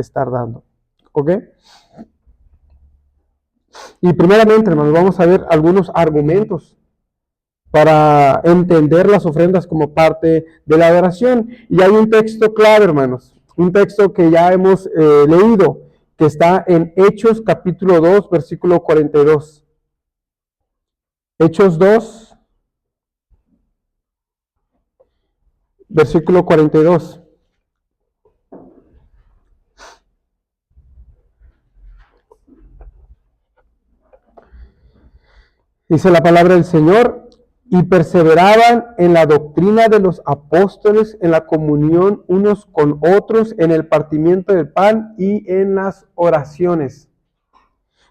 estar dando. ¿Ok? Y primeramente, hermanos, vamos a ver algunos argumentos para entender las ofrendas como parte de la adoración. Y hay un texto clave, hermanos, un texto que ya hemos leído, que está en Hechos capítulo 2, versículo 42. Hechos 2, versículo 42. Dice la palabra del Señor: y perseveraban en la doctrina de los apóstoles, en la comunión unos con otros, en el partimiento del pan y en las oraciones.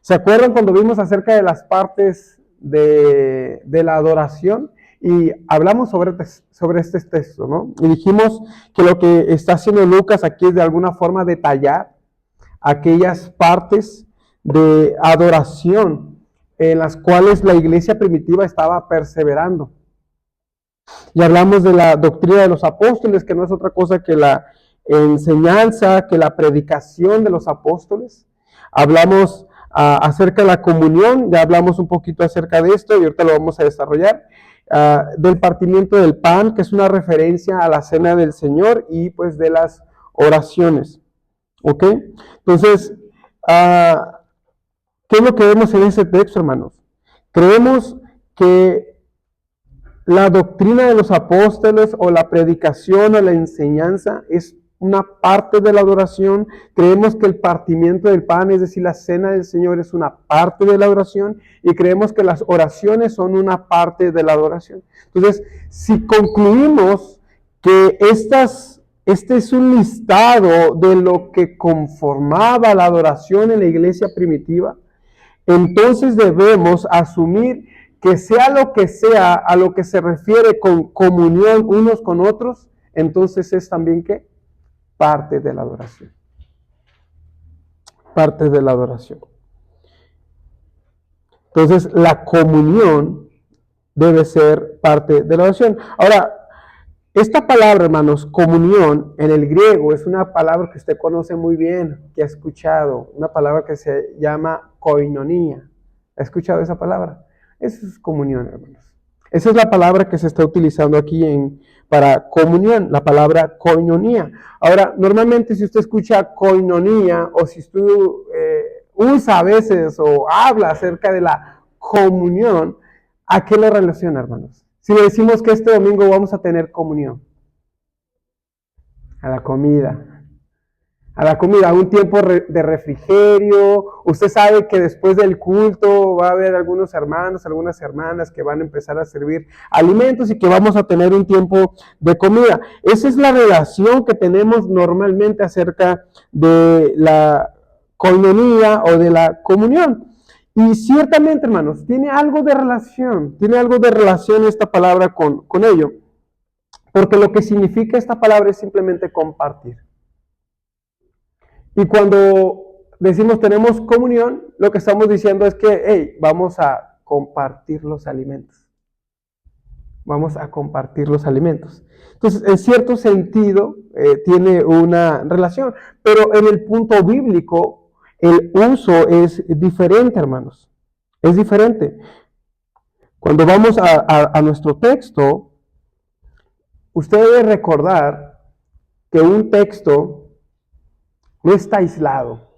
¿Se acuerdan cuando vimos acerca de las partes de la adoración? Y hablamos sobre este texto, ¿no? Y dijimos que lo que está haciendo Lucas aquí es de alguna forma detallar aquellas partes de adoración en las cuales la iglesia primitiva estaba perseverando. Y hablamos de la doctrina de los apóstoles, que no es otra cosa que la enseñanza, que la predicación de los apóstoles. Hablamos acerca de la comunión, ya hablamos un poquito acerca de esto y ahorita lo vamos a desarrollar. Del partimiento del pan, que es una referencia a la cena del Señor, y pues de las oraciones. ¿Ok? Entonces, ¿qué es lo que vemos en ese texto, hermanos? Creemos que la doctrina de los apóstoles o la predicación o la enseñanza es una parte de la adoración. Creemos que el partimiento del pan, es decir, la cena del Señor, es una parte de la adoración, y creemos que las oraciones son una parte de la adoración. Entonces, si concluimos que este es un listado de lo que conformaba la adoración en la iglesia primitiva, entonces debemos asumir que sea lo que sea a lo que se refiere con comunión unos con otros, entonces es también ¿qué? Parte de la adoración. Parte de la adoración. Entonces la comunión debe ser parte de la adoración. Ahora, esta palabra, hermanos, comunión, en el griego es una palabra que usted conoce muy bien, que ha escuchado, una palabra que se llama koinonía. ¿Ha escuchado esa palabra? Eso es comunión, hermanos. Esa es la palabra que se está utilizando aquí para comunión, la palabra koinonía. Ahora, normalmente si usted escucha koinonía, o si usted usa a veces o habla acerca de la comunión, ¿a qué lo relaciona, hermanos? Si le decimos que este domingo vamos a tener comunión, a la comida, a un tiempo de refrigerio. Usted sabe que después del culto va a haber algunos hermanos, algunas hermanas que van a empezar a servir alimentos y que vamos a tener un tiempo de comida. Esa es la relación que tenemos normalmente acerca de la koinonía o de la comunión. Y ciertamente, hermanos, tiene algo de relación esta palabra con ello, porque lo que significa esta palabra es simplemente compartir. Y cuando decimos tenemos comunión, lo que estamos diciendo es que, hey, vamos a compartir los alimentos. Vamos a compartir los alimentos. Entonces, en cierto sentido, tiene una relación, pero en el punto bíblico, el uso es diferente, hermanos. Es diferente. Cuando vamos a nuestro texto, usted debe recordar que un texto no está aislado.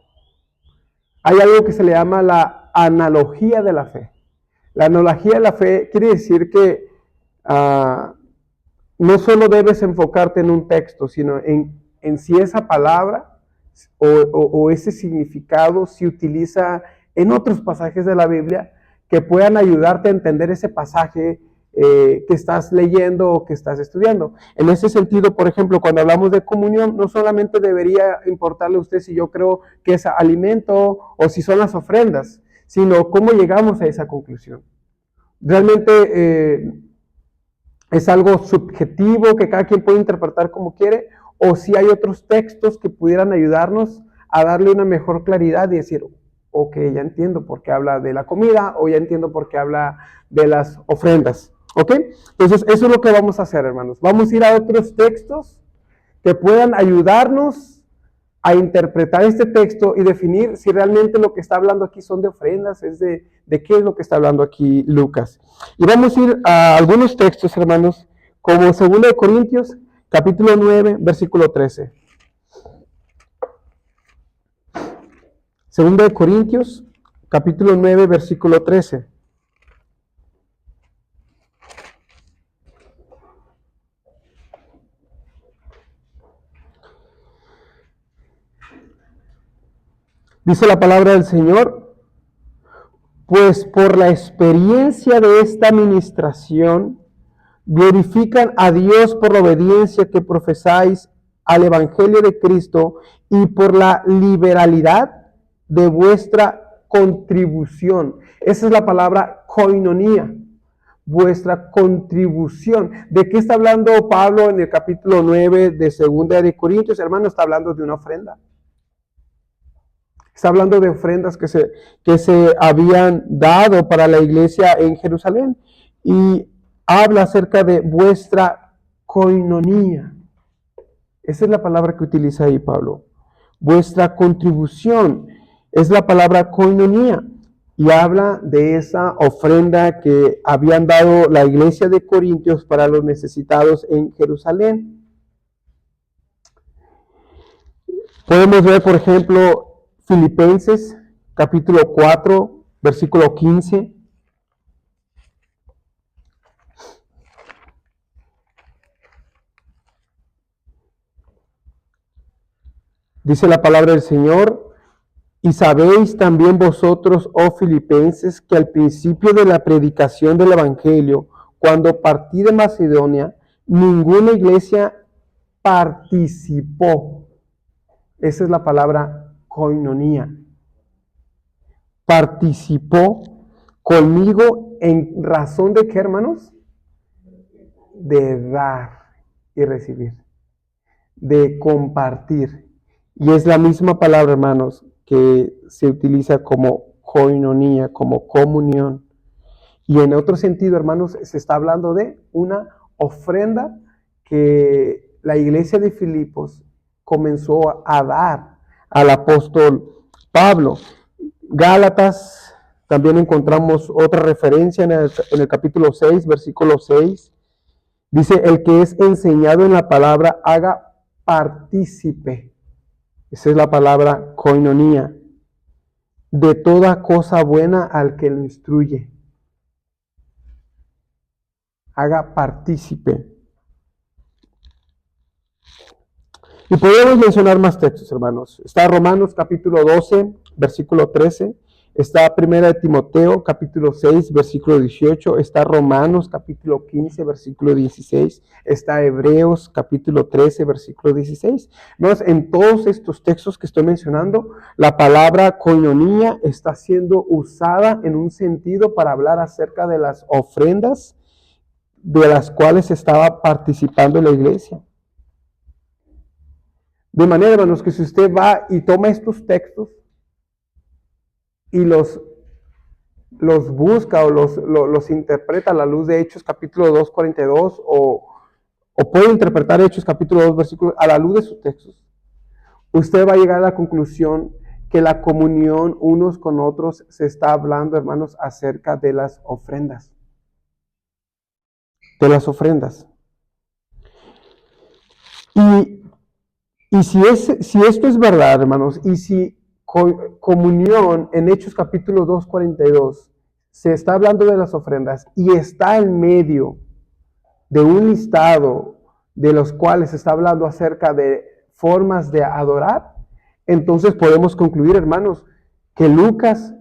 Hay algo que se le llama la analogía de la fe. La analogía de la fe quiere decir que no solo debes enfocarte en un texto, sino en si esa palabra o ese significado se utiliza en otros pasajes de la Biblia que puedan ayudarte a entender ese pasaje que estás leyendo o que estás estudiando. En ese sentido, por ejemplo, cuando hablamos de comunión, no solamente debería importarle a usted si yo creo que es alimento o si son las ofrendas, sino cómo llegamos a esa conclusión. Realmente es algo subjetivo que cada quien puede interpretar como quiere, o si hay otros textos que pudieran ayudarnos a darle una mejor claridad y decir, ok, ya entiendo por qué habla de la comida, o ya entiendo por qué habla de las ofrendas. ¿Ok? Entonces, eso es lo que vamos a hacer, hermanos. Vamos a ir a otros textos que puedan ayudarnos a interpretar este texto y definir si realmente lo que está hablando aquí son de ofrendas, es de qué es lo que está hablando aquí Lucas. Y vamos a ir a algunos textos, hermanos, como 2 Corintios, capítulo 9, versículo 13. 2 Corintios, capítulo 9, versículo 13. Dice la palabra del Señor: pues por la experiencia de esta administración, glorifican a Dios por la obediencia que profesáis al Evangelio de Cristo y por la liberalidad de vuestra contribución. Esa es la palabra koinonía, vuestra contribución. ¿De qué está hablando Pablo en el capítulo 9 de 2 de Corintios? Hermano, está hablando de una ofrenda. Está hablando de ofrendas que se habían dado para la iglesia en Jerusalén. Y habla acerca de vuestra koinonía. Esa es la palabra que utiliza ahí Pablo. Vuestra contribución es la palabra koinonía. Y habla de esa ofrenda que habían dado la iglesia de Corintios para los necesitados en Jerusalén. Podemos ver, por ejemplo, Filipenses, capítulo 4, versículo 15. Dice la palabra del Señor: y sabéis también vosotros, oh Filipenses, que al principio de la predicación del Evangelio, cuando partí de Macedonia, ninguna iglesia participó. Esa es la palabra koinonía. Participó conmigo en razón de qué, hermanos? De dar y recibir, de compartir. Y es la misma palabra, hermanos, que se utiliza como koinonía, como comunión. Y en otro sentido, hermanos, se está hablando de una ofrenda que la iglesia de Filipos comenzó a dar al apóstol Pablo. Gálatas, también encontramos otra referencia en el capítulo 6, versículo 6. Dice: el que es enseñado en la palabra, haga partícipe. Esa es la palabra koinonía. De toda cosa buena al que lo instruye. Haga partícipe. Y podemos mencionar más textos, hermanos. Está Romanos capítulo 12, versículo 13. Está Primera de Timoteo capítulo 6, versículo 18. Está Romanos capítulo 15, versículo 16. Está Hebreos capítulo 13, versículo 16. Entonces, en todos estos textos que estoy mencionando, la palabra koinonía está siendo usada en un sentido para hablar acerca de las ofrendas de las cuales estaba participando la iglesia. De manera, hermanos, que si usted va y toma estos textos y los busca o los interpreta a la luz de Hechos capítulo 2, 42 o puede interpretar Hechos capítulo 2, versículos a la luz de sus textos, usted va a llegar a la conclusión que la comunión unos con otros se está hablando, hermanos, acerca de las ofrendas. De las ofrendas. Y si esto es verdad, hermanos, y si comunión en Hechos capítulo 2, 42 se está hablando de las ofrendas y está en medio de un listado de los cuales se está hablando acerca de formas de adorar, entonces podemos concluir, hermanos, que Lucas,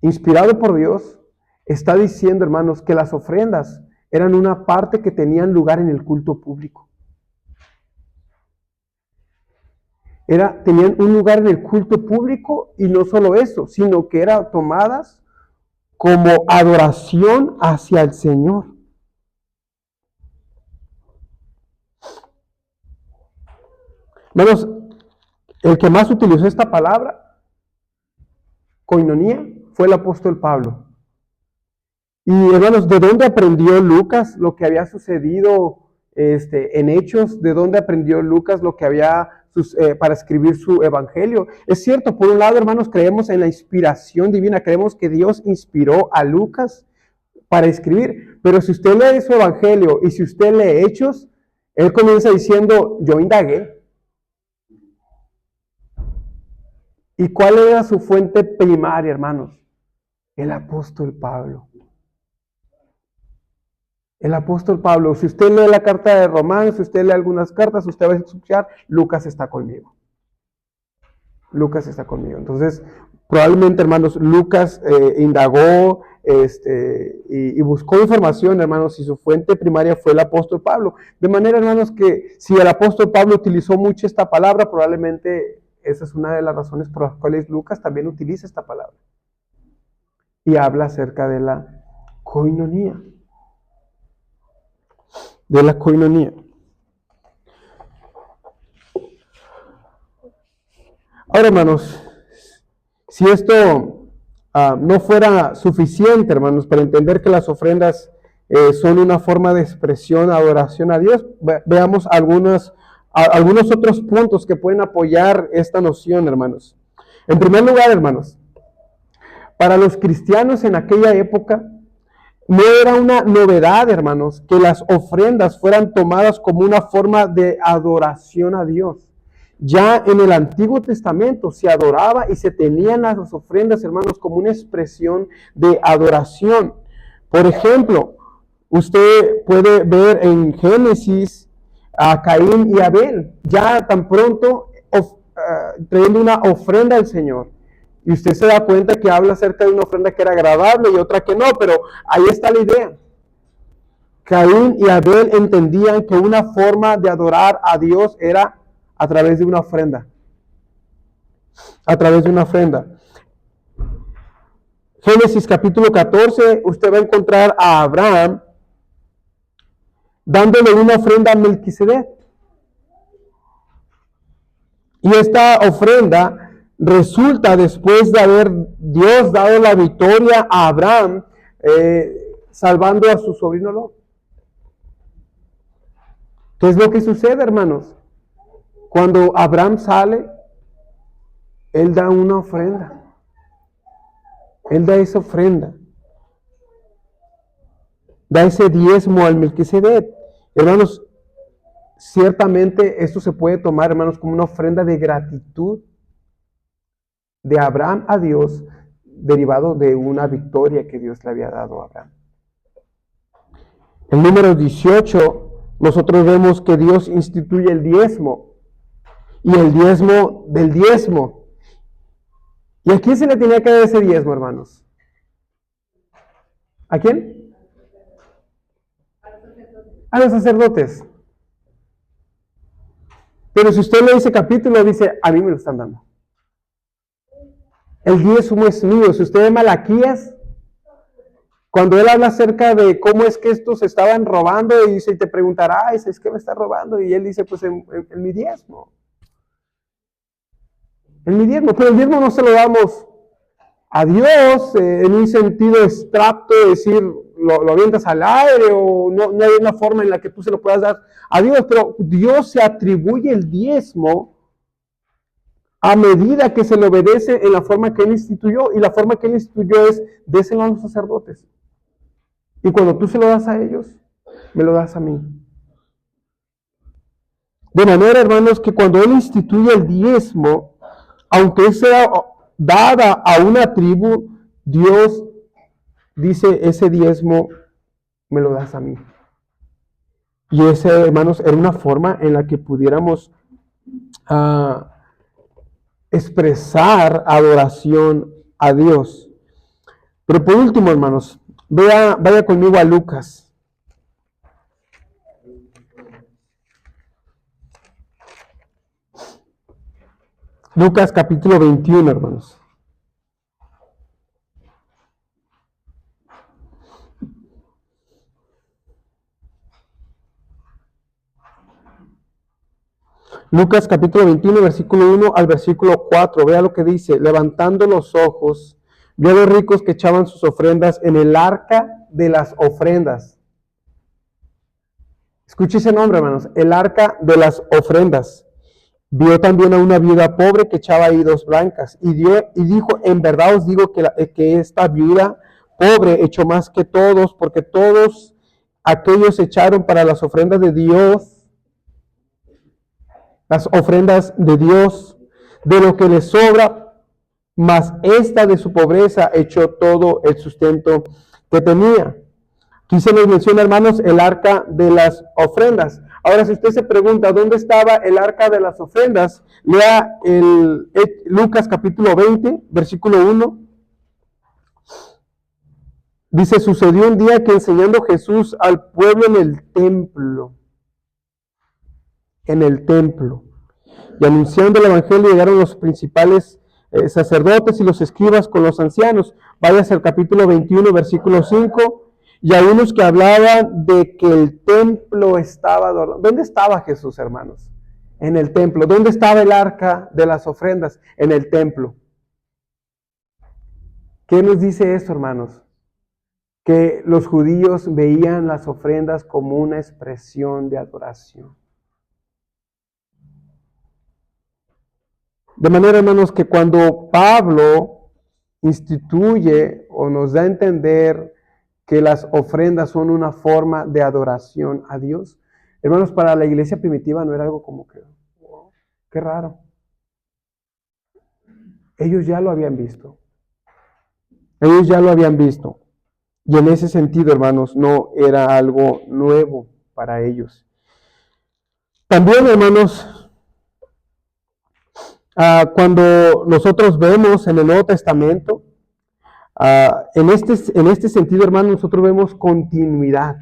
inspirado por Dios, está diciendo, hermanos, que las ofrendas eran una parte que tenían lugar en el culto público. Tenían un lugar en el culto público, y no solo eso, sino que eran tomadas como adoración hacia el Señor. Hermanos, el que más utilizó esta palabra, koinonía, fue el apóstol Pablo. Y hermanos, ¿de dónde aprendió Lucas lo que había sucedido en Hechos? ¿De dónde aprendió Lucas lo que había para escribir su evangelio. Es cierto, por un lado, hermanos, creemos en la inspiración divina, creemos que Dios inspiró a Lucas para escribir, pero si usted lee su evangelio y si usted lee Hechos, él comienza diciendo, yo indagué. ¿Y cuál era su fuente primaria, hermanos? El apóstol Pablo. El apóstol Pablo. Si usted lee la carta de Romanos, si usted lee algunas cartas, usted va a escuchar, Lucas está conmigo. Lucas está conmigo. Entonces, probablemente, hermanos, Lucas indagó y buscó información, hermanos, y su fuente primaria fue el apóstol Pablo. De manera, hermanos, que si el apóstol Pablo utilizó mucho esta palabra, probablemente esa es una de las razones por las cuales Lucas también utiliza esta palabra. Y habla acerca de la coinonía. De la coinonía. Ahora, hermanos, si esto no fuera suficiente, hermanos, para entender que las ofrendas son una forma de expresión, adoración a Dios, veamos algunos otros puntos que pueden apoyar esta noción, hermanos. En primer lugar, hermanos, para los cristianos en aquella época, no era una novedad, hermanos, que las ofrendas fueran tomadas como una forma de adoración a Dios. Ya en el Antiguo Testamento se adoraba y se tenían las ofrendas, hermanos, como una expresión de adoración. Por ejemplo, usted puede ver en Génesis a Caín y Abel, ya tan pronto trayendo una ofrenda al Señor. Y usted se da cuenta que habla acerca de una ofrenda que era agradable y otra que no, pero ahí está la idea. Caín y Abel entendían que una forma de adorar a Dios era a través de una ofrenda. A través de una ofrenda. Génesis capítulo 14, usted va a encontrar a Abraham dándole una ofrenda a Melquisedec. Y esta ofrenda resulta después de haber Dios dado la victoria a Abraham, salvando a su sobrino Lot. ¿Qué es lo que sucede, hermanos? Cuando Abraham sale, él da una ofrenda. Él da esa ofrenda. Da ese diezmo al Melquisedec. Hermanos, ciertamente esto se puede tomar, hermanos, como una ofrenda de gratitud de Abraham a Dios, derivado de una victoria que Dios le había dado a Abraham. En número 18, nosotros vemos que Dios instituye el diezmo, y el diezmo del diezmo. ¿Y a quién se le tenía que dar ese diezmo, hermanos? ¿A quién? A los sacerdotes. Pero si usted lee ese capítulo, dice, a mí me lo están dando. El diezmo es mío. Si usted ve Malaquías, cuando él habla acerca de cómo es que estos estaban robando, y dice, y te preguntará, ¿es que me está robando? Y él dice, pues en mi diezmo. En mi diezmo. Pero el diezmo no se lo damos a Dios en un sentido abstracto, de decir, lo avientas al aire, o no hay una forma en la que tú se lo puedas dar a Dios, pero Dios se atribuye el diezmo a medida que se le obedece en la forma que Él instituyó, y la forma que Él instituyó es, déselo a los sacerdotes. Y cuando tú se lo das a ellos, me lo das a mí. De manera, hermanos, que cuando Él instituye el diezmo, aunque sea dada a una tribu, Dios dice, ese diezmo me lo das a mí. Y ese, hermanos, era una forma en la que pudiéramos expresar adoración a Dios. Pero por último, hermanos, vaya conmigo a Lucas. Lucas capítulo 21, hermanos. Lucas capítulo 21, versículo 1 al versículo 4. Vea lo que dice. Levantando los ojos, vio a los ricos que echaban sus ofrendas en el arca de las ofrendas. Escuche ese nombre, hermanos. El arca de las ofrendas. Vio también a una viuda pobre que echaba ahí 2 blancas y dijo, en verdad os digo que esta viuda pobre echó más que todos, porque todos aquellos echaron para las ofrendas de Dios, de lo que les sobra, mas esta de su pobreza echó todo el sustento que tenía. Aquí se nos menciona, hermanos, el arca de las ofrendas. Ahora, si usted se pregunta dónde estaba el arca de las ofrendas, lea Lucas capítulo 20, versículo 1. Dice, sucedió un día que enseñando Jesús al pueblo en el templo, y anunciando el evangelio, llegaron los principales sacerdotes y los escribas con los ancianos. Váyase al capítulo 21, versículo 5. Y hay unos que hablaban de que el templo estaba adornado. ¿Dónde estaba Jesús, hermanos? En el templo. ¿Dónde estaba el arca de las ofrendas? En el templo. ¿Qué nos dice esto, hermanos? Que los judíos veían las ofrendas como una expresión de adoración. De manera, hermanos, que cuando Pablo instituye o nos da a entender que las ofrendas son una forma de adoración a Dios, hermanos, para la iglesia primitiva no era algo como que, wow, qué raro. Ellos ya lo habían visto. Ellos ya lo habían visto. Y en ese sentido, hermanos, no era algo nuevo para ellos. También, hermanos, cuando nosotros vemos en el Nuevo Testamento, en este sentido, hermanos, nosotros vemos continuidad.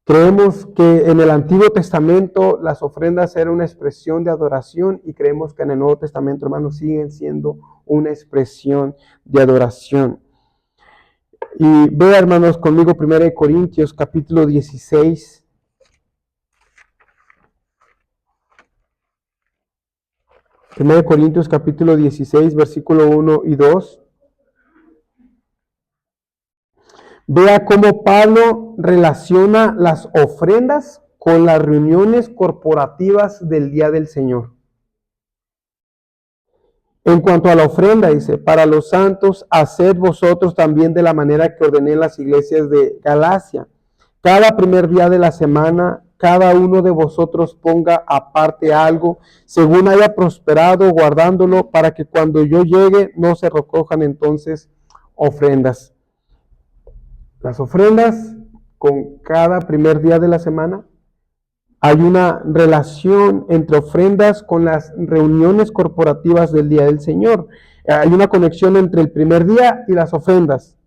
Creemos que en el Antiguo Testamento las ofrendas eran una expresión de adoración y creemos que en el Nuevo Testamento, hermanos, siguen siendo una expresión de adoración. Y vea, hermanos, conmigo 1 Corintios capítulo 16. 1 Corintios capítulo 16, versículo 1 y 2. Vea cómo Pablo relaciona las ofrendas con las reuniones corporativas del día del Señor. En cuanto a la ofrenda, dice, para los santos, haced vosotros también de la manera que ordené en las iglesias de Galacia. Cada primer día de la semana, cada uno de vosotros ponga aparte algo, según haya prosperado, guardándolo, para que cuando yo llegue no se recojan entonces ofrendas. Las ofrendas con cada primer día de la semana. Hay una relación entre ofrendas con las reuniones corporativas del día del Señor. Hay una conexión entre el primer día y las ofrendas.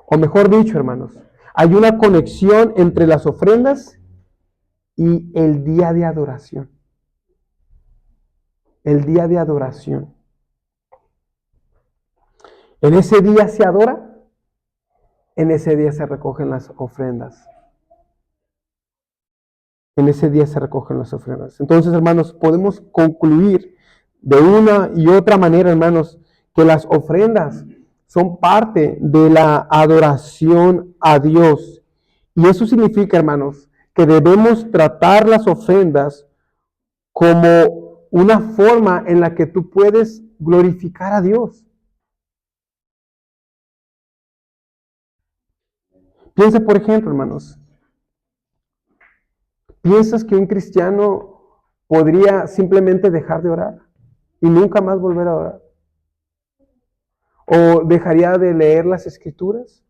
O mejor dicho, hermanos, hay una conexión entre las ofrendas y el día de adoración. El día de adoración. En ese día se adora. En ese día se recogen las ofrendas. En ese día se recogen las ofrendas. Entonces, hermanos, podemos concluir de una y otra manera, hermanos, que las ofrendas son parte de la adoración a Dios. Y eso significa, hermanos, que debemos tratar las ofrendas como una forma en la que tú puedes glorificar a Dios. Piensa, por ejemplo, hermanos, ¿piensas que un cristiano podría simplemente dejar de orar y nunca más volver a orar? ¿O dejaría de leer las Escrituras?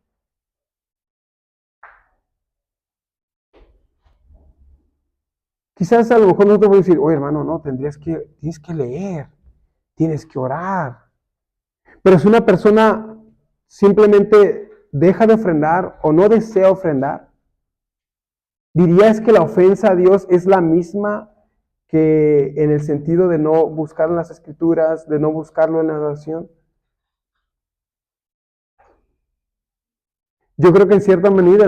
Quizás a lo mejor no te voy a decir, oye hermano, no, tienes que leer, tienes que orar. Pero si una persona simplemente deja de ofrendar o no desea ofrendar, ¿dirías que la ofensa a Dios es la misma que en el sentido de no buscar en las Escrituras, de no buscarlo en la oración? Yo creo que en cierta manera,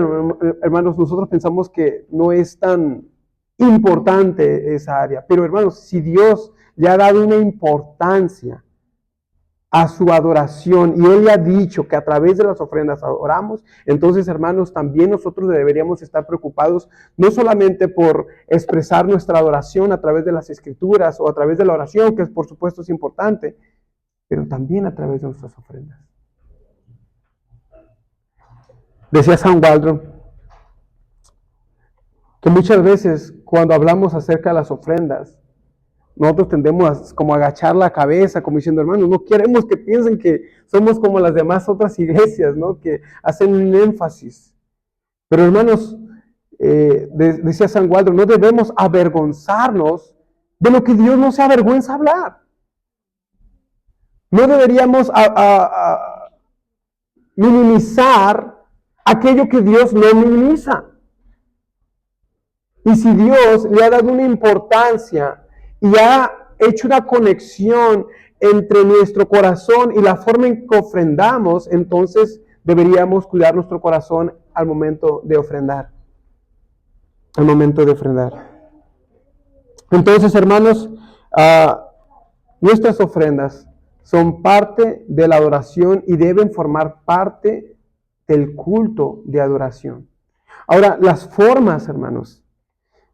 hermanos, nosotros pensamos que no es tan importante esa área. Pero hermanos, si Dios le ha dado una importancia a su adoración, y Él le ha dicho que a través de las ofrendas adoramos, entonces, hermanos, también nosotros deberíamos estar preocupados no solamente por expresar nuestra adoración a través de las escrituras o a través de la oración, que por supuesto es importante, pero también a través de nuestras ofrendas. Decía San Waldron que muchas veces cuando hablamos acerca de las ofrendas, nosotros tendemos a como agachar la cabeza, como diciendo, hermanos, no queremos que piensen que somos como las demás otras iglesias, ¿no? Que hacen un énfasis. Pero hermanos, decía San Waldron, no debemos avergonzarnos de lo que Dios no se avergüenza hablar. No deberíamos minimizar aquello que Dios no minimiza. Y si Dios le ha dado una importancia y ha hecho una conexión entre nuestro corazón y la forma en que ofrendamos, entonces deberíamos cuidar nuestro corazón al momento de ofrendar. Al momento de ofrendar. Entonces, hermanos, nuestras ofrendas son parte de la adoración y deben formar parte del culto de adoración. Ahora, las formas, hermanos,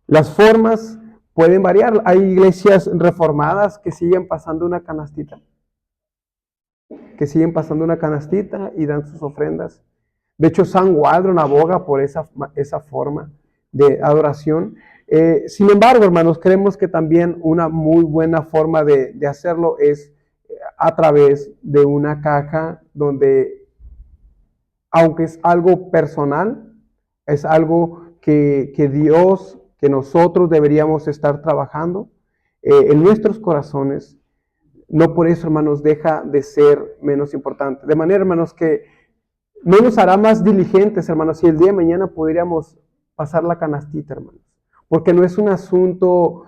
las formas pueden variar. Hay iglesias reformadas que siguen pasando una canastita. Y dan sus ofrendas. De hecho, San Waldron aboga por esa forma de adoración. Sin embargo, hermanos, creemos que también una muy buena forma de hacerlo es a través de una caja donde, aunque es algo personal, es algo que Dios, que nosotros deberíamos estar trabajando en nuestros corazones, no por eso, hermanos, deja de ser menos importante. De manera, hermanos, que no nos hará más diligentes, hermanos, si el día de mañana podríamos pasar la canastita, hermanos. Porque no es un asunto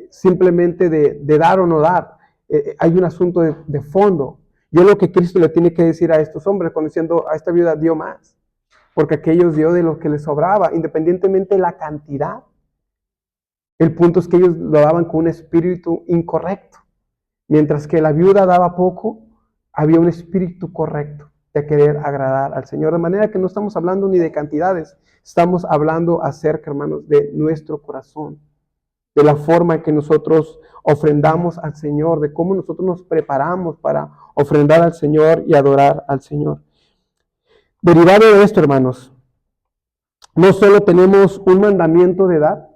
simplemente de dar o no dar. Hay un asunto de fondo. Yo lo que Cristo le tiene que decir a estos hombres, cuando diciendo a esta viuda dio más, porque aquellos dio de lo que les sobraba, independientemente de la cantidad. El punto es que ellos lo daban con un espíritu incorrecto. Mientras que la viuda daba poco, había un espíritu correcto de querer agradar al Señor. De manera que no estamos hablando ni de cantidades, estamos hablando acerca, hermanos, de nuestro corazón, de la forma en que nosotros ofrendamos al Señor, de cómo nosotros nos preparamos para ofrendar al Señor y adorar al Señor. Derivado de esto, hermanos, no solo tenemos un mandamiento de dar,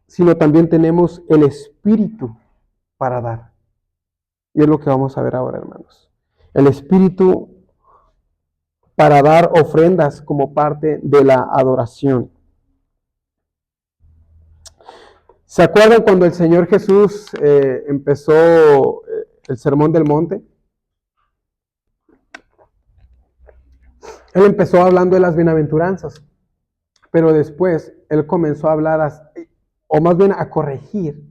sino también tenemos el espíritu para dar. Y es lo que vamos a ver ahora, hermanos. El espíritu para dar ofrendas como parte de la adoración. ¿Se acuerdan cuando el Señor Jesús empezó el Sermón del Monte? Él empezó hablando de las bienaventuranzas, pero después Él comenzó a hablar, o más bien a corregir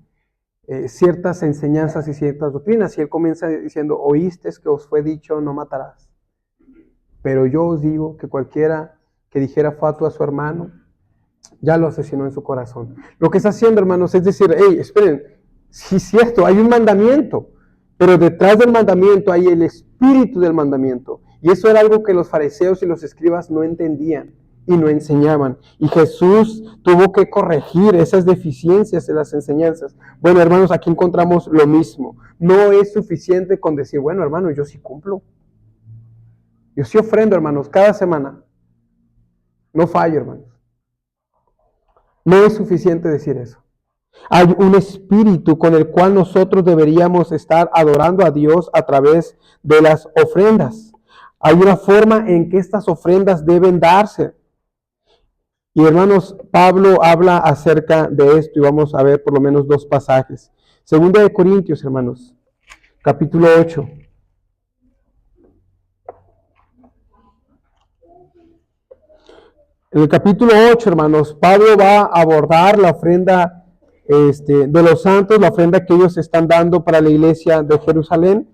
ciertas enseñanzas y ciertas doctrinas. Y Él comienza diciendo, oíste que os fue dicho, no matarás. Pero yo os digo que cualquiera que dijera fato a su hermano, ya lo asesinó en su corazón. Lo que está haciendo, hermanos, es decir, hey, esperen, sí es cierto, hay un mandamiento, pero detrás del mandamiento hay el espíritu del mandamiento. Y eso era algo que los fariseos y los escribas no entendían y no enseñaban. Y Jesús tuvo que corregir esas deficiencias de las enseñanzas. Bueno, hermanos, aquí encontramos lo mismo. No es suficiente con decir, bueno, hermano, yo sí cumplo. Yo sí ofrendo, hermanos, cada semana. No fallo, hermanos. No es suficiente decir eso. Hay un espíritu con el cual nosotros deberíamos estar adorando a Dios a través de las ofrendas. Hay una forma en que estas ofrendas deben darse. Y hermanos, Pablo habla acerca de esto y vamos a ver por lo menos dos pasajes. Segunda de Corintios, hermanos, capítulo 8. En el capítulo 8, hermanos, Pablo va a abordar la ofrenda de los santos, la ofrenda que ellos están dando para la iglesia de Jerusalén.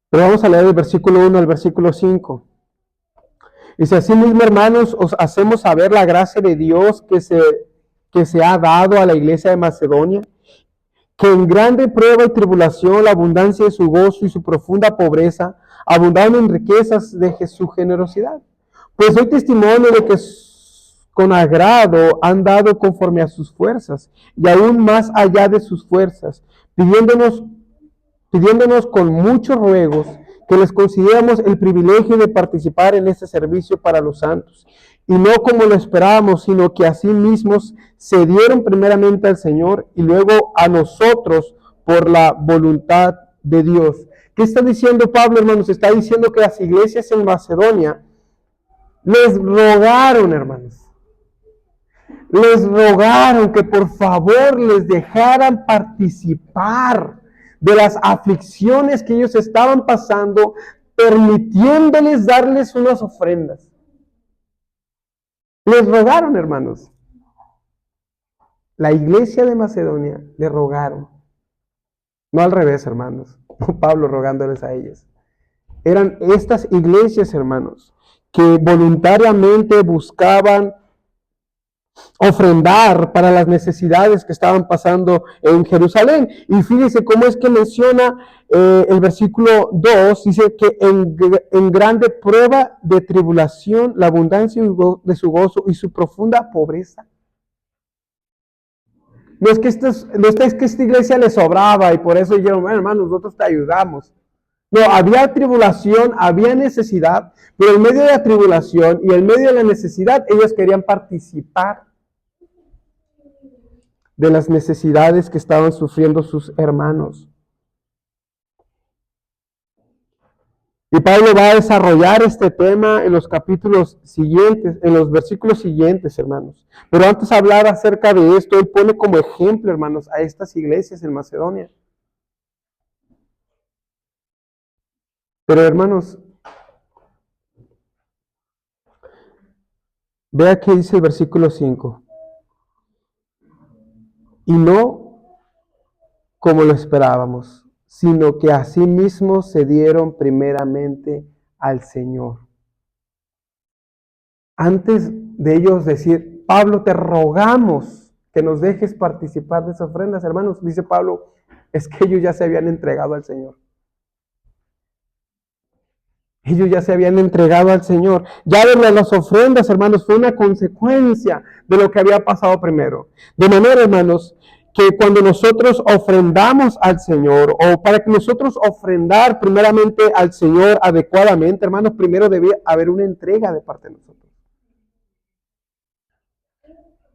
Pero vamos a leer el versículo 1 al versículo 5. Dice, así mismo, hermanos, os hacemos saber la gracia de Dios que se ha dado a la iglesia de Macedonia, que en grande prueba y tribulación la abundancia de su gozo y su profunda pobreza abundaron en riquezas de su generosidad. Pues doy testimonio de que con agrado han dado conforme a sus fuerzas y aún más allá de sus fuerzas, pidiéndonos con muchos ruegos que les concediéramos el privilegio de participar en este servicio para los santos. Y no como lo esperábamos, sino que así mismos se dieron primeramente al Señor y luego a nosotros por la voluntad de Dios. ¿Qué está diciendo Pablo, hermanos? Está diciendo que las iglesias en Macedonia les rogaron, hermanos. Les rogaron que por favor les dejaran participar de las aflicciones que ellos estaban pasando, permitiéndoles darles unas ofrendas. Les rogaron, hermanos. La iglesia de Macedonia le rogaron. No al revés, hermanos. No Pablo rogándoles a ellos. Eran estas iglesias, hermanos, que voluntariamente buscaban ofrendar para las necesidades que estaban pasando en Jerusalén. Y fíjense cómo es que menciona el versículo 2, dice que en grande prueba de tribulación, la abundancia de su gozo y su profunda pobreza. No es que esta iglesia le sobraba y por eso dijeron, bueno, hermano, nosotros te ayudamos. No, había tribulación, había necesidad, pero en medio de la tribulación y en medio de la necesidad, ellos querían participar de las necesidades que estaban sufriendo sus hermanos. Y Pablo va a desarrollar este tema en los capítulos siguientes, en los versículos siguientes, hermanos. Pero antes de hablar acerca de esto, él pone como ejemplo, hermanos, a estas iglesias en Macedonia. Pero, hermanos, vea que dice el versículo 5. Y no como lo esperábamos, sino que asimismo se dieron primeramente al Señor. Antes de ellos decir, Pablo, te rogamos que nos dejes participar de esas ofrendas, hermanos, dice Pablo, es que ellos ya se habían entregado al Señor. Ellos ya se habían entregado al Señor. Ya de las ofrendas, hermanos, fue una consecuencia de lo que había pasado primero. De manera, hermanos, que cuando nosotros ofrendamos al Señor, o para que nosotros ofrendar primeramente al Señor adecuadamente, hermanos, primero debe haber una entrega de parte de nosotros.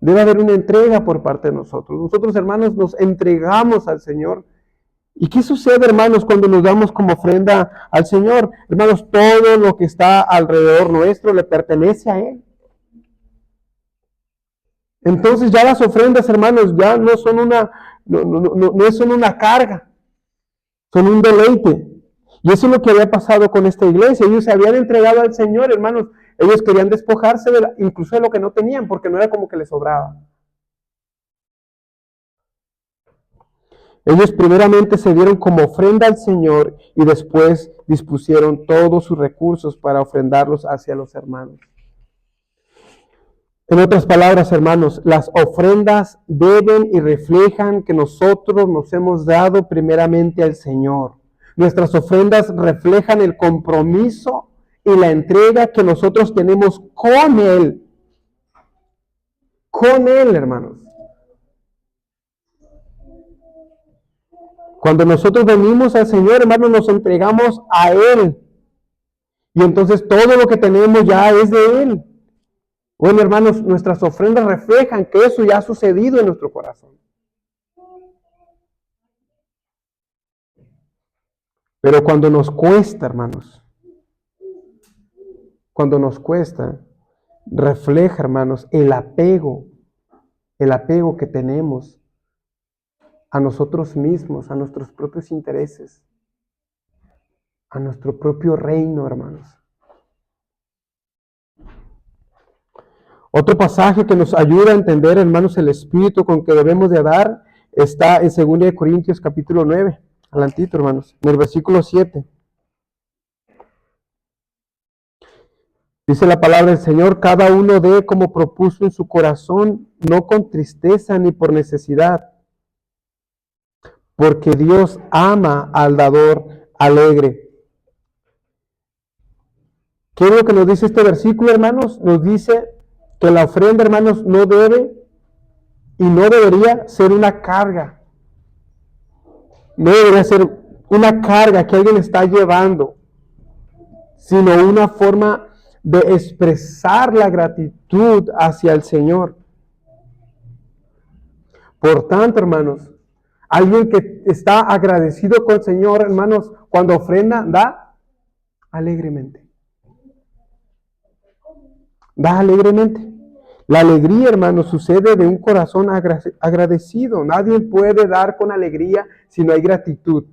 Debe haber una entrega por parte de nosotros. Nosotros, hermanos, nos entregamos al Señor. ¿Y qué sucede, hermanos, cuando nos damos como ofrenda al Señor? Hermanos, todo lo que está alrededor nuestro le pertenece a Él. Entonces ya las ofrendas, hermanos, ya no son no son una carga, son un deleite. Y eso es lo que había pasado con esta iglesia. Ellos se habían entregado al Señor, hermanos. Ellos querían despojarse incluso de lo que no tenían, porque no era como que les sobraba. Ellos primeramente se dieron como ofrenda al Señor y después dispusieron todos sus recursos para ofrendarlos hacia los hermanos. En otras palabras, hermanos, las ofrendas deben y reflejan que nosotros nos hemos dado primeramente al Señor. Nuestras ofrendas reflejan el compromiso y la entrega que nosotros tenemos con Él. Con Él, hermanos. Cuando nosotros venimos al Señor, hermanos, nos entregamos a Él. Y entonces todo lo que tenemos ya es de Él. Bueno, hermanos, nuestras ofrendas reflejan que eso ya ha sucedido en nuestro corazón. Pero cuando nos cuesta, hermanos, cuando nos cuesta, refleja, hermanos, el apego que tenemos a nosotros mismos, a nuestros propios intereses, a nuestro propio reino, hermanos. Otro pasaje que nos ayuda a entender, hermanos, el espíritu con que debemos de dar está en 2 Corintios capítulo 9, adelantito, hermanos, en el versículo 7. Dice la palabra del Señor, cada uno dé como propuso en su corazón, no con tristeza ni por necesidad, porque Dios ama al dador alegre. ¿Qué es lo que nos dice este versículo, hermanos? Nos dice que la ofrenda, hermanos, no debe y no debería ser una carga. No debería ser una carga que alguien está llevando, sino una forma de expresar la gratitud hacia el Señor. Por tanto, hermanos, alguien que está agradecido con el Señor, hermanos, cuando ofrenda, da alegremente. Da alegremente. La alegría, hermanos, sucede de un corazón agradecido. Nadie puede dar con alegría si no hay gratitud.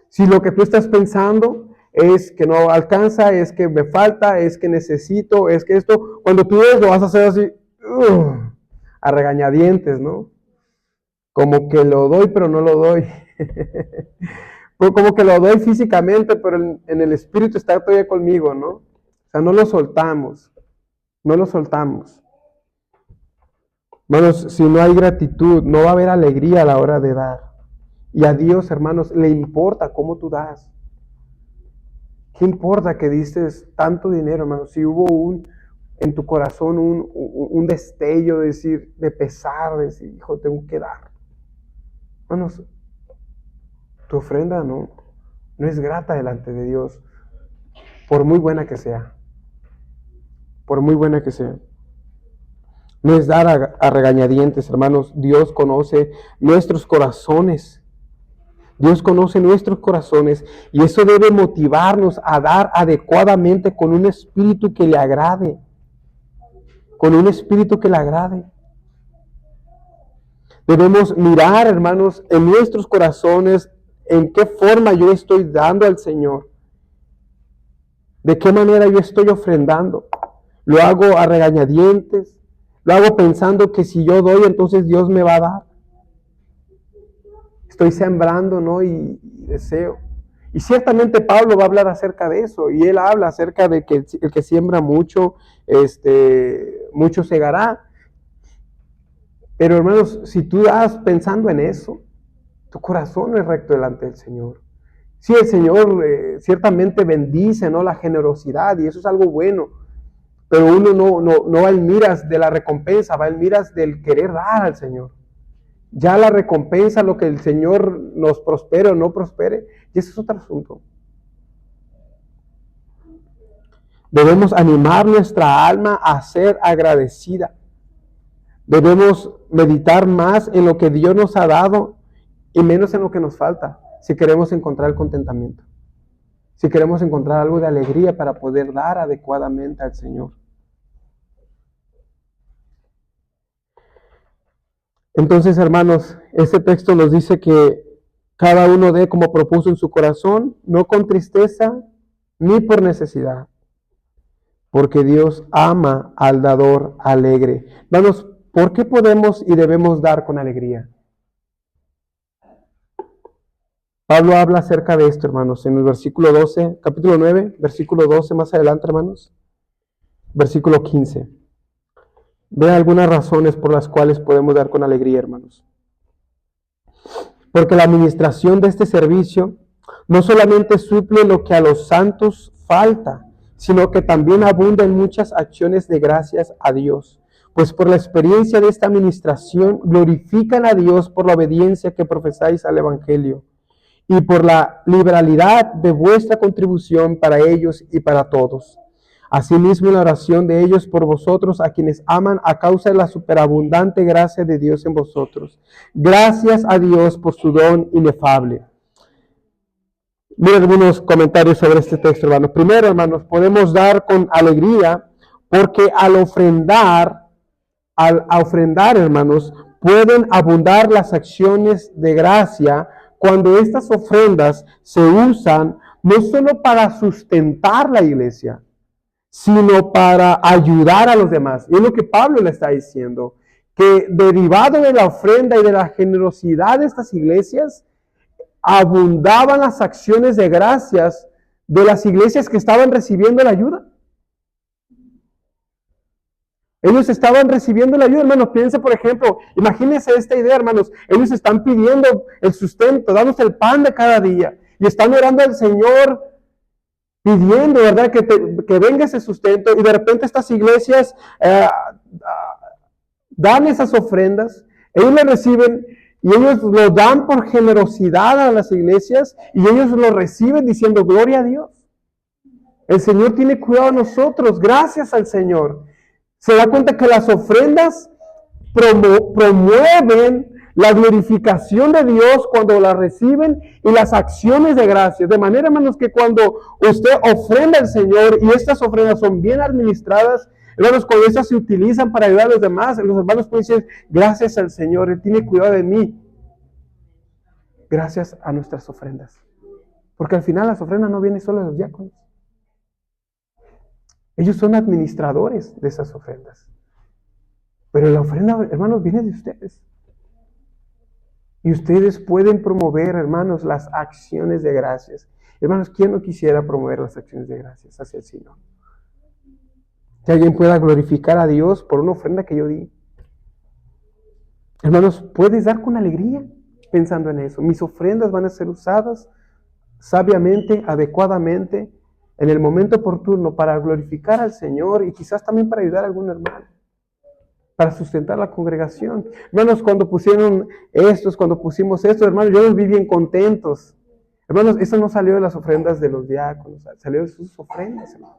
Si lo que tú estás pensando es que no alcanza, es que me falta, es que necesito, es que esto, cuando tú lo vas a hacer así, a regañadientes, ¿no? Como que lo doy, pero no lo doy. Como que lo doy físicamente, pero en el espíritu está todavía conmigo, ¿no? O sea, no lo soltamos. No lo soltamos. Hermanos, si no hay gratitud, no va a haber alegría a la hora de dar. Y a Dios, hermanos, le importa cómo tú das. ¿Qué importa que dices tanto dinero, hermanos? Si hubo en tu corazón un destello de decir, de pesar, de decir, hijo, tengo que dar. Hermanos, tu ofrenda no es grata delante de Dios, por muy buena que sea. Por muy buena que sea. No es dar a regañadientes, hermanos. Dios conoce nuestros corazones. Dios conoce nuestros corazones y eso debe motivarnos a dar adecuadamente con un espíritu que le agrade. Con un espíritu que le agrade. Debemos mirar, hermanos, en nuestros corazones en qué forma yo estoy dando al Señor. De qué manera yo estoy ofrendando. Lo hago a regañadientes. Lo hago pensando que si yo doy, entonces Dios me va a dar. Estoy sembrando, ¿no? Y deseo. Y ciertamente Pablo va a hablar acerca de eso. Y él habla acerca de que el que siembra mucho, mucho segará. Pero hermanos, si tú das pensando en eso, tu corazón no es recto delante del Señor. Sí, el Señor ciertamente bendice, ¿no? La generosidad, y eso es algo bueno. Pero uno no va en miras de la recompensa, va en miras del querer dar al Señor. Ya la recompensa, lo que el Señor nos prospere o no prospere, y ese es otro asunto. Debemos animar nuestra alma a ser agradecida. Debemos meditar más en lo que Dios nos ha dado y menos en lo que nos falta, si queremos encontrar el contentamiento. Si queremos encontrar algo de alegría para poder dar adecuadamente al Señor. Entonces, hermanos, este texto nos dice que cada uno dé como propuso en su corazón, no con tristeza ni por necesidad, porque Dios ama al dador alegre. Hermanos, ¿por qué podemos y debemos dar con alegría? Pablo habla acerca de esto, hermanos, en el versículo 12, capítulo 9, versículo 12, más adelante, hermanos, versículo 15. Vean algunas razones por las cuales podemos dar con alegría, hermanos. Porque la administración de este servicio no solamente suple lo que a los santos falta, sino que también abunda en muchas acciones de gracias a Dios. Pues por la experiencia de esta administración glorifican a Dios por la obediencia que profesáis al Evangelio y por la liberalidad de vuestra contribución para ellos y para todos. Asimismo, la oración de ellos por vosotros, a quienes aman a causa de la superabundante gracia de Dios en vosotros. Gracias a Dios por su don inefable. Miren algunos comentarios sobre este texto, hermanos. Primero, hermanos, podemos dar con alegría porque al ofrendar, hermanos, pueden abundar las acciones de gracia cuando estas ofrendas se usan no solo para sustentar la iglesia, sino para ayudar a los demás. Y es lo que Pablo le está diciendo, que derivado de la ofrenda y de la generosidad de estas iglesias, abundaban las acciones de gracias de las iglesias que estaban recibiendo la ayuda. Ellos estaban recibiendo la ayuda, hermanos. Piense, por ejemplo, imagínense esta idea, hermanos. Ellos están pidiendo el sustento, danos el pan de cada día. Y están orando al Señor, pidiendo, ¿verdad? Que venga ese sustento. Y de repente estas iglesias dan esas ofrendas. Ellos lo reciben y ellos lo dan por generosidad a las iglesias. Y ellos lo reciben diciendo, gloria a Dios. El Señor tiene cuidado de nosotros, gracias al Señor. Se da cuenta que las ofrendas promueven la glorificación de Dios cuando la reciben y las acciones de gracias. De manera, hermanos, que cuando usted ofrenda al Señor y estas ofrendas son bien administradas, hermanos, cuando estas se utilizan para ayudar a los demás, los hermanos pueden decir, gracias al Señor, Él tiene cuidado de mí. Gracias a nuestras ofrendas. Porque al final las ofrendas no vienen solo de los diáconos. Ellos son administradores de esas ofrendas. Pero la ofrenda, hermanos, viene de ustedes. Y ustedes pueden promover, hermanos, las acciones de gracias. Hermanos, ¿quién no quisiera promover las acciones de gracias hacia el Señor? Que alguien pueda glorificar a Dios por una ofrenda que yo di. Hermanos, puedes dar con alegría pensando en eso. Mis ofrendas van a ser usadas sabiamente, adecuadamente, en el momento oportuno para glorificar al Señor y quizás también para ayudar a algún hermano, para sustentar la congregación. Hermanos, cuando pusimos esto, hermanos, yo los vi bien contentos. Hermanos, eso no salió de las ofrendas de los diáconos, salió de sus ofrendas, hermanos.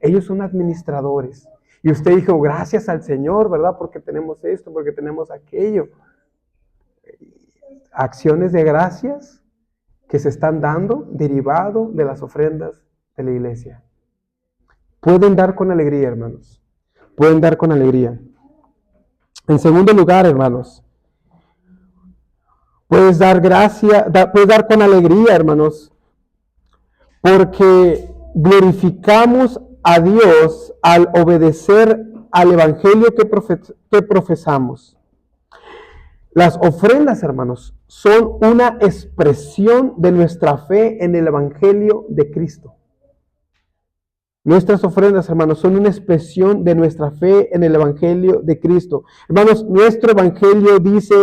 Ellos son administradores. Y usted dijo, gracias al Señor, ¿verdad? Porque tenemos esto, porque tenemos aquello. Acciones de gracias que se están dando derivado de las ofrendas de la iglesia. Pueden dar con alegría, hermanos. Pueden dar con alegría. En segundo lugar, hermanos, puedes dar con alegría, hermanos, porque glorificamos a Dios al obedecer al evangelio que profesamos. Las ofrendas, hermanos, son una expresión de nuestra fe en el evangelio de Cristo. Nuestras ofrendas, hermanos, son una expresión de nuestra fe en el evangelio de Cristo. Hermanos, nuestro evangelio dice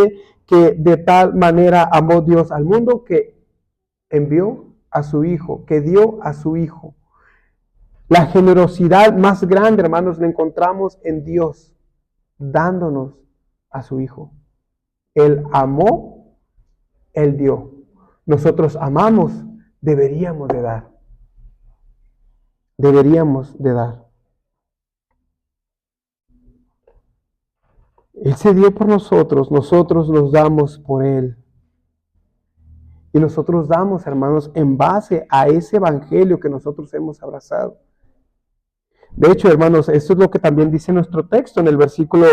que de tal manera amó Dios al mundo que envió a su Hijo, que dio a su Hijo. La generosidad más grande, hermanos, la encontramos en Dios, dándonos a su Hijo. Él amó, Él dio. Nosotros amamos, deberíamos de dar. Deberíamos de dar. Él se dio por nosotros nos damos por Él. Y nosotros damos, hermanos, en base a ese evangelio que nosotros hemos abrazado. De hecho, hermanos, esto es lo que también dice nuestro texto en el versículo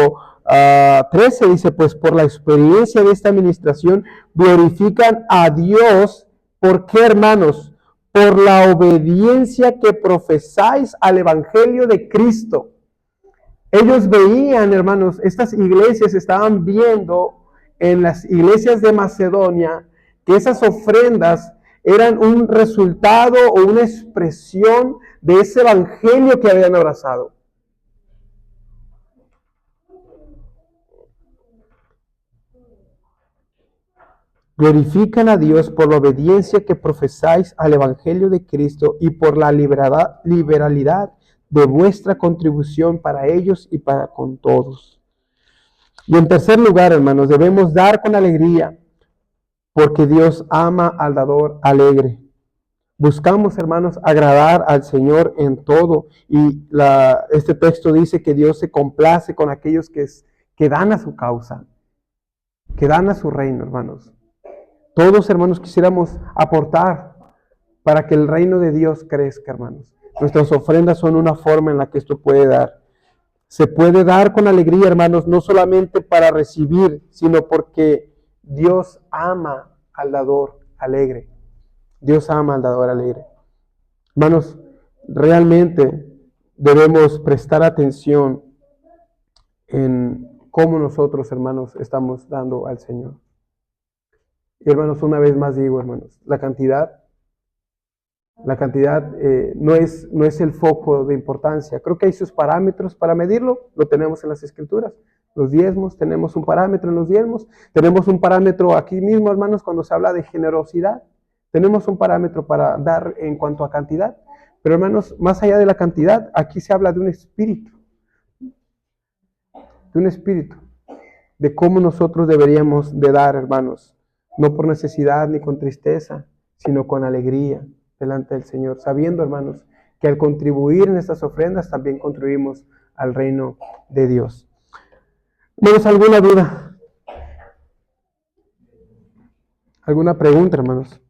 13. Dice, pues por la experiencia de esta administración glorifican a Dios. ¿Por qué, hermanos? Por la obediencia que profesáis al evangelio de Cristo. Ellos veían, hermanos, estas iglesias estaban viendo en las iglesias de Macedonia que esas ofrendas eran un resultado o una expresión de ese evangelio que habían abrazado. Glorifican a Dios por la obediencia que profesáis al evangelio de Cristo y por la liberalidad de vuestra contribución para ellos y para con todos. Y en tercer lugar, hermanos, debemos dar con alegría porque Dios ama al dador alegre. Buscamos, hermanos, agradar al Señor en todo. Y este texto dice que Dios se complace con aquellos que dan a su causa, que dan a su reino, hermanos. Todos, hermanos, quisiéramos aportar para que el reino de Dios crezca, hermanos. Nuestras ofrendas son una forma en la que esto puede dar. Se puede dar con alegría, hermanos, no solamente para recibir, sino porque Dios ama al dador alegre. Dios ama al dador alegre. Hermanos, realmente debemos prestar atención en cómo nosotros, hermanos, estamos dando al Señor. Y hermanos, una vez más digo, hermanos, la cantidad La cantidad no es el foco de importancia. Creo que hay sus parámetros para medirlo, lo tenemos en las Escrituras. Los diezmos, tenemos un parámetro en los diezmos. Tenemos un parámetro aquí mismo, hermanos, cuando se habla de generosidad. Tenemos un parámetro para dar en cuanto a cantidad. Pero, hermanos, más allá de la cantidad, aquí se habla de un espíritu. De un espíritu. De cómo nosotros deberíamos de dar, hermanos. No por necesidad ni con tristeza, sino con alegría delante del Señor. Sabiendo, hermanos, que al contribuir en estas ofrendas también contribuimos al reino de Dios. ¿Tenemos alguna duda? ¿Alguna pregunta, hermanos?